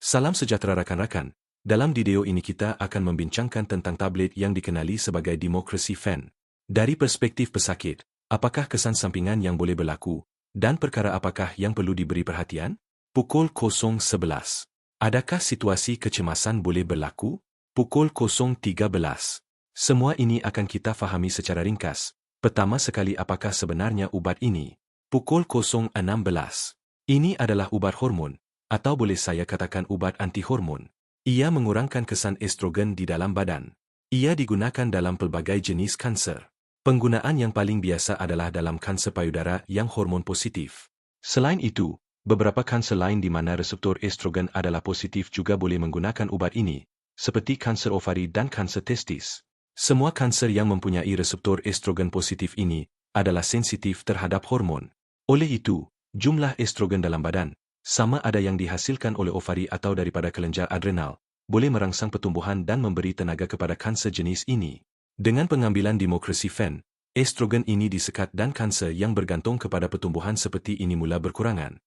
Salam sejahtera rakan-rakan. Dalam video ini kita akan membincangkan tentang tablet yang dikenali sebagai Democracy Fan. Dari perspektif pesakit, apakah kesan sampingan yang boleh berlaku, dan perkara apakah yang perlu diberi perhatian? Pukul 0.11. Adakah situasi kecemasan boleh berlaku? Pukul 0.13. Semua ini akan kita fahami secara ringkas. Pertama sekali, apakah sebenarnya ubat ini? Pukul 0.16. Ini adalah ubat hormon, atau boleh saya katakan ubat anti-hormon. Ia mengurangkan kesan estrogen di dalam badan. Ia digunakan dalam pelbagai jenis kanser. Penggunaan yang paling biasa adalah dalam kanser payudara yang hormon positif. Selain itu, beberapa kanser lain di mana reseptor estrogen adalah positif juga boleh menggunakan ubat ini, seperti kanser ovari dan kanser testis. Semua kanser yang mempunyai reseptor estrogen positif ini adalah sensitif terhadap hormon. Oleh itu, jumlah estrogen dalam badan, sama ada yang dihasilkan oleh ovari atau daripada kelenjar adrenal, boleh merangsang pertumbuhan dan memberi tenaga kepada kanser jenis ini. Dengan pengambilan Democracy Fan, estrogen ini disekat dan kanser yang bergantung kepada pertumbuhan seperti ini mula berkurangan.